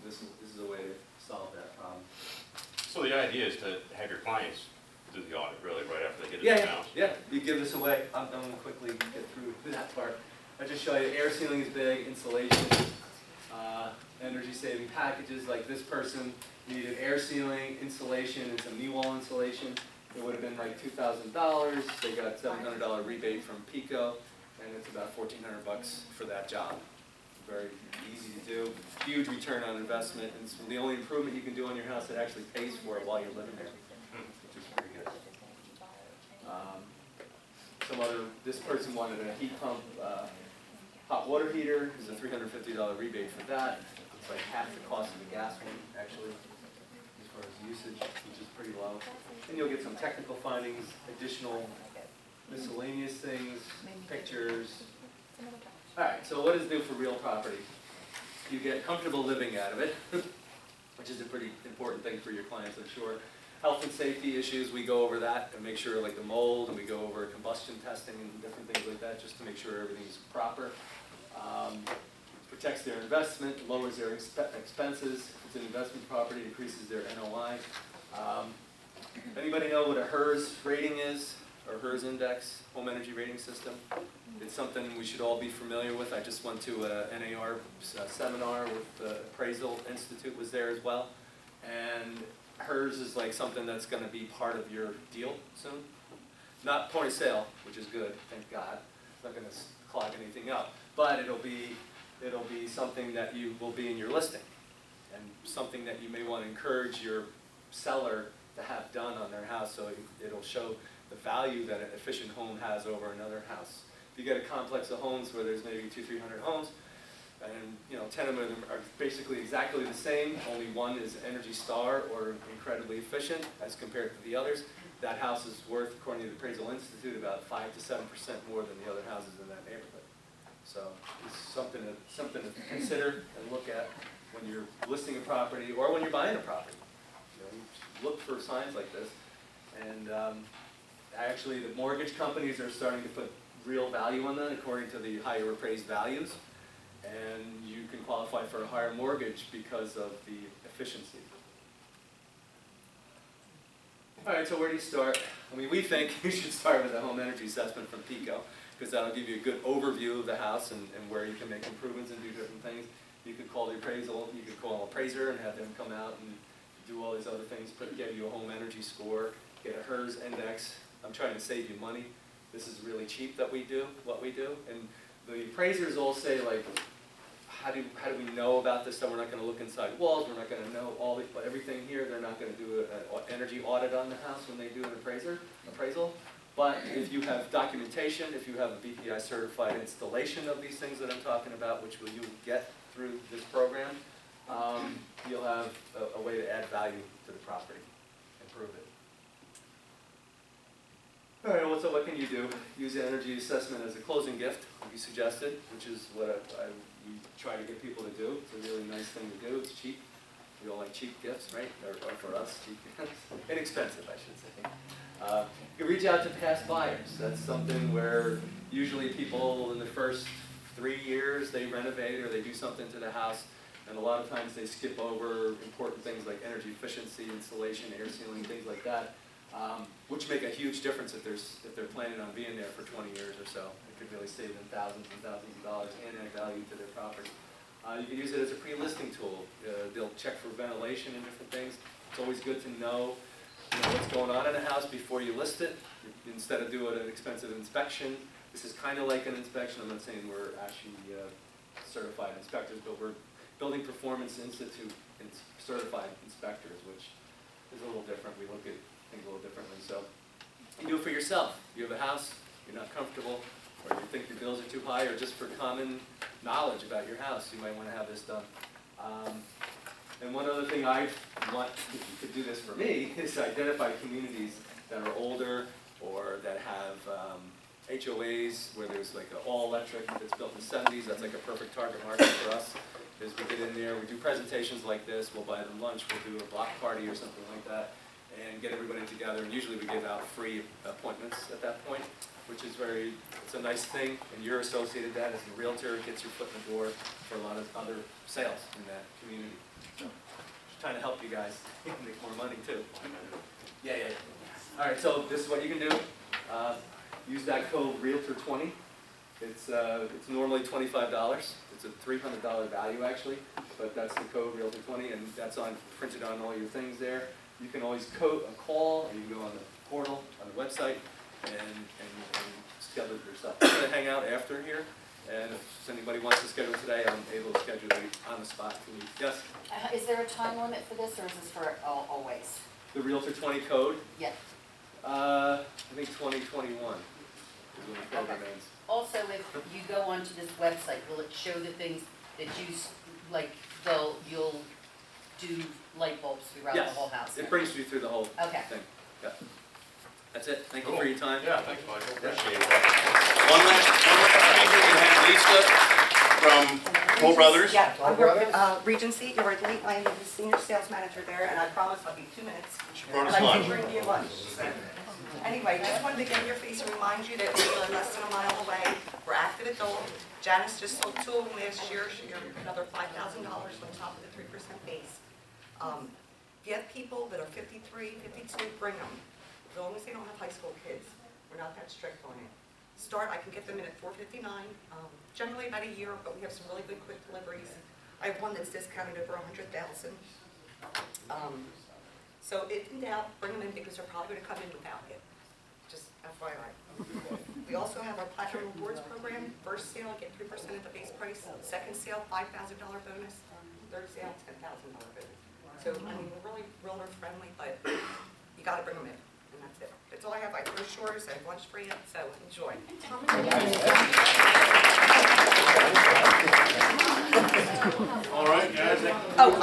this is a way to solve that problem. So the idea is to have your clients do the audit really right after they get Yeah, into the yeah, house? yeah. You give this away. I'm going to quickly get through that part. I just show you air sealing is big, insulation, energy saving packages. Like this person needed air sealing, insulation, and some knee wall insulation. It would have been like $2,000. They got $700 rebate from Pico, and it's about $1,400 for that job. Very easy to do. Huge return on investment, and it's the only improvement you can do on your house that actually pays for it while you're living there, which is pretty good. This person wanted a heat pump, hot water heater. There's a $350 rebate for that. It's like half the cost of the gas one, actually, as far as usage, which is pretty low. And you'll get some technical findings, additional miscellaneous things, pictures. All right, so what is new for real property? You get comfortable living out of it, which is a pretty important thing for your clients, I'm sure. Health and safety issues, we go over that and make sure, like the mold, and we go over combustion testing and different things like that, just to make sure everything's proper. Protects their investment, lowers their expenses. If it's an investment property, increases their NOI. Anybody know what a HERS rating is, or HERS index, home energy rating system? It's something we should all be familiar with. I just went to a NAR seminar with the Appraisal Institute was there as well. And HERS is like something that's going to be part of your deal soon. Not point of sale, which is good, thank God. It's not going to clog anything up. But it'll be something that you will be in your listing, and something that you may want to encourage your seller to have done on their house, so it'll show the value that an efficient home has over another house. If you get a complex of homes where there's maybe 200-300 homes, and 10 of them are basically exactly the same, only one is Energy Star or incredibly efficient as compared to the others, that house is worth, according to the Appraisal Institute, about 5 to 7% more than the other houses in that neighborhood. So it's something to consider and look at when you're listing a property or when you're buying a property. You look for signs like this. And actually, the mortgage companies are starting to put real value on that according to the higher appraised values. And you can qualify for a higher mortgage because of the efficiency. All right, so where do you start? I mean, we think you should start with a home energy assessment from Pico, because that'll give you a good overview of the house and where you can make improvements and do different things. You could call the appraisal, you could call an appraiser and have them come out and do all these other things, get you a home energy score, get a HERS index. I'm trying to save you money. This is really cheap that we do, what we do. And the appraisers all say, like, how do we know about this stuff? We're not going to look inside walls. We're not going to know everything here. They're not going to do an energy audit on the house when they do an appraisal. But if you have documentation, if you have a BPI certified installation of these things that I'm talking about, which you will get through this program, you'll have a way to add value to the property, improve it. All right, well, so what can you do? Use the energy assessment as a closing gift, like you suggested, which is what we try to get people to do. It's a really nice thing to do. It's cheap. We all like cheap gifts, right? Or for us, cheap gifts. Inexpensive, I should say. You can reach out to past buyers. That's something where usually people in the first 3 years, they renovate or they do something to the house. And a lot of times they skip over important things like energy efficiency, insulation, air sealing, things like that. Which make a huge difference if they're planning on being there for 20 years or so. It could really save them thousands and thousands of dollars and add value to their property. You can use it as a pre-listing tool. They'll check for ventilation and different things. It's always good to know what's going on in a house before you list it, instead of doing an expensive inspection. This is kind of like an inspection. I'm not saying we're actually certified inspectors, but we're Building Performance Institute certified inspectors, which is a little different. We look at things a little differently. So you do it for yourself. You have a house, you're not comfortable, or you think your bills are too high, or just for common knowledge about your house, you might want to have this done. And one other thing I want, if you could do this for me, is identify communities that are older or that have HOAs where there's like an all-electric that's built in the 70s. That's like a perfect target market for us. Is we get in there, we do presentations like this, we'll buy them lunch, we'll do a block party or something like that. and get everybody together. And usually we give out free appointments at that point, which is it's a nice thing. And you're associated with that as a realtor. It gets your foot in the door for a lot of other sales in that community. So just trying to help you guys make more money too. Yeah. All right, so this is what you can do. Use that code Realtor20. It's normally $25. It's a $300 value actually, but that's the code Realtor20, and that's printed on all your things there. You can always call, and you can go on the portal, on the website, and schedule it yourself. I'm going to hang out after here, and if anybody wants to schedule today, I'm able to schedule it on the spot. Yes? Is there a time limit for this, or is this for always? The Realtor20 code? Yeah. I think 2021 is when the program Okay. ends. Also, if you go onto this website, will it show the things that you'll do light bulbs throughout the Yes, whole house? it brings you through the whole Okay. thing. Yeah. That's it. Thank you for your time. Yeah, thanks, Michael, appreciate it. One last speaker, we have Lisa from Toll Brothers. Yeah, I work at Regency, you're right, I am the senior sales manager there, and I promise I'll be 2 minutes. She brought us And I lunch. can bring you lunch. So, anyway, just wanted to get in your face and remind you that we're less than a mile away. We're active adult. Janice just sold 2 of them last year. She earned another $5,000 on top of the 3% base. Get people that are 53, 52, bring them. As long as they don't have high school kids. We're not that strict on it. I can get them in at $4.59, generally about a year, but we have some really good quick deliveries. I have one that's discounted over $100,000. So if in doubt, bring them in because they're probably going to come in without it. Just FYI. We also have our Platinum Rewards program. First sale, get 3% of the base price. Second sale, $5,000 bonus. Third sale, $10,000 bonus. So, I mean, we're really realtor friendly, but you got to bring them in. And that's it. That's all I have. I have brochures, I have lunch for you, so enjoy. All right, guys. Oh,